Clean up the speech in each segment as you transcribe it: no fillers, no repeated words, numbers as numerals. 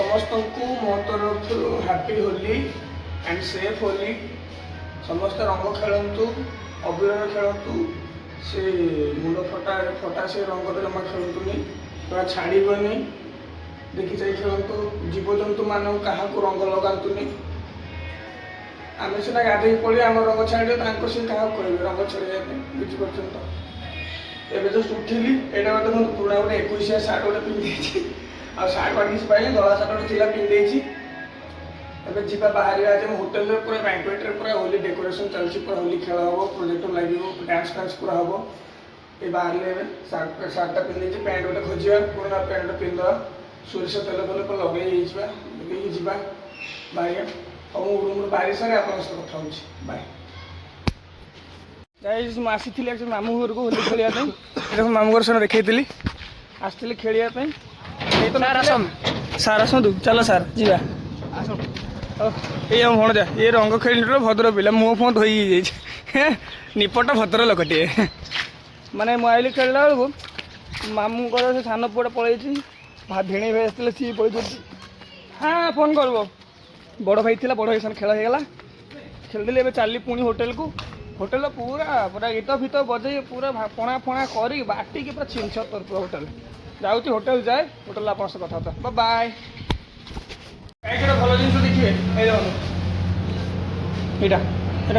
समस्त को मो तरफ happy Holi and safe Holi. समस्त रंग खेलतु, अबीर खेलतु, से मुंड फटा फटा से रंग जमा खेलतुनि पूरा छाड़बनी। देखी चाहिए खेलतु, जीवजंतु मान क्या रंग लगातुनि। आम सीना गाधे पड़े आम रंग छाड़े सी क्या कह रंग छड़ाई बुझीपार तो। एवं जस्ट उठिली यहाँ देखो पुरा गोटे 21 सार्ट गोटे पिंधि आ सार्ट वाट किसी पाइल धला सार्ट गोटे थिला पिंधि एवं जीवा बाहर आज होटेल पूरा बैंक्वेट पूरा होली डेकोरेशन चलती पूरा होली खेल हम प्रोजेक्टर लगे डांस फांस पूरा हम ये बाहर सार्टा पिंधि पैंट गोटे खोजा पुराना पैंट गोटे पिंध सोरिष तेल फेल लगे जा बाहर हम रूम बाहर सारे आप कथा हो बाय। गाइस मैं आसी मामू घर को होली खेलिया देखो मामू घर से देखी आसती खेलिया सार आसतु चलो सार जीवा ये भणजा ये रंग खेल भद्र पिला मुह फुह धोई निपट भद्र लोकटे माने मुझे खेलला बेलू मामू से सान पुआ पलि भेणी भाई आसते सी पलि हाँ फोन कर बड़ भाई थी बड़ भाई साथ खेल होगा खेलदेली ए चली पुणी होटेल को होटेल पूरा पूरा गीत फित बजे पूरा पणा फणा कर बाटिक पूरा छिंछ तर होटेल जाऊँगी होटेल जाए होटेल आप कथा बाय कहीं भल जिन देखिए यहाँ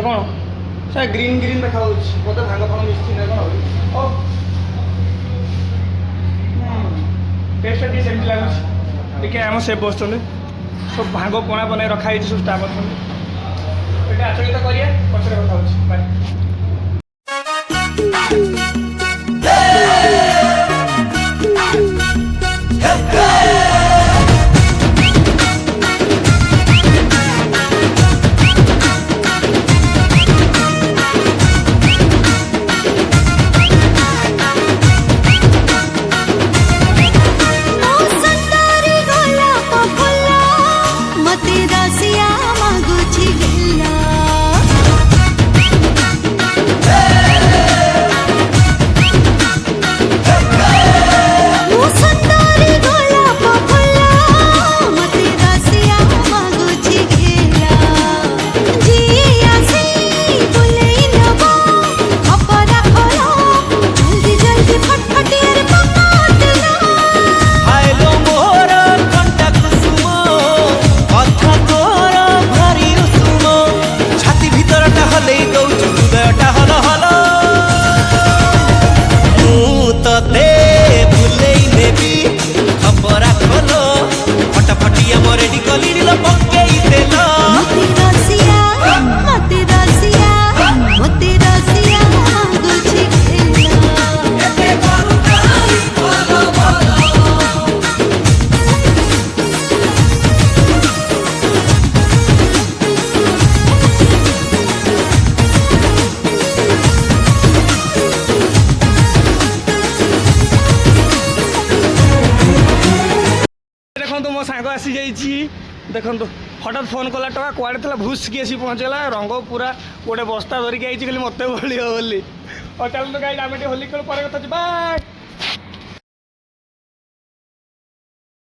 कौन सर ग्रीन ग्रीन देखा बोधे भांग फांग मिशन कौन टेस्ट टी सेमती लगुच टे आम सेफ बस सब भांग पणा बनाई रखाई सब स्टाफ अच्छा आस गीत करिए पचर कथा हो बाय। मो सांग आसी देखो हठात फोन कला टका कुआड़े था भूस की आसी पहुँचला रंग पूरा गोटे बस्ता धरिकी आई खाली मत बोलियो बोली और चल तो गाइस आम होली खेल पर कथा बाय।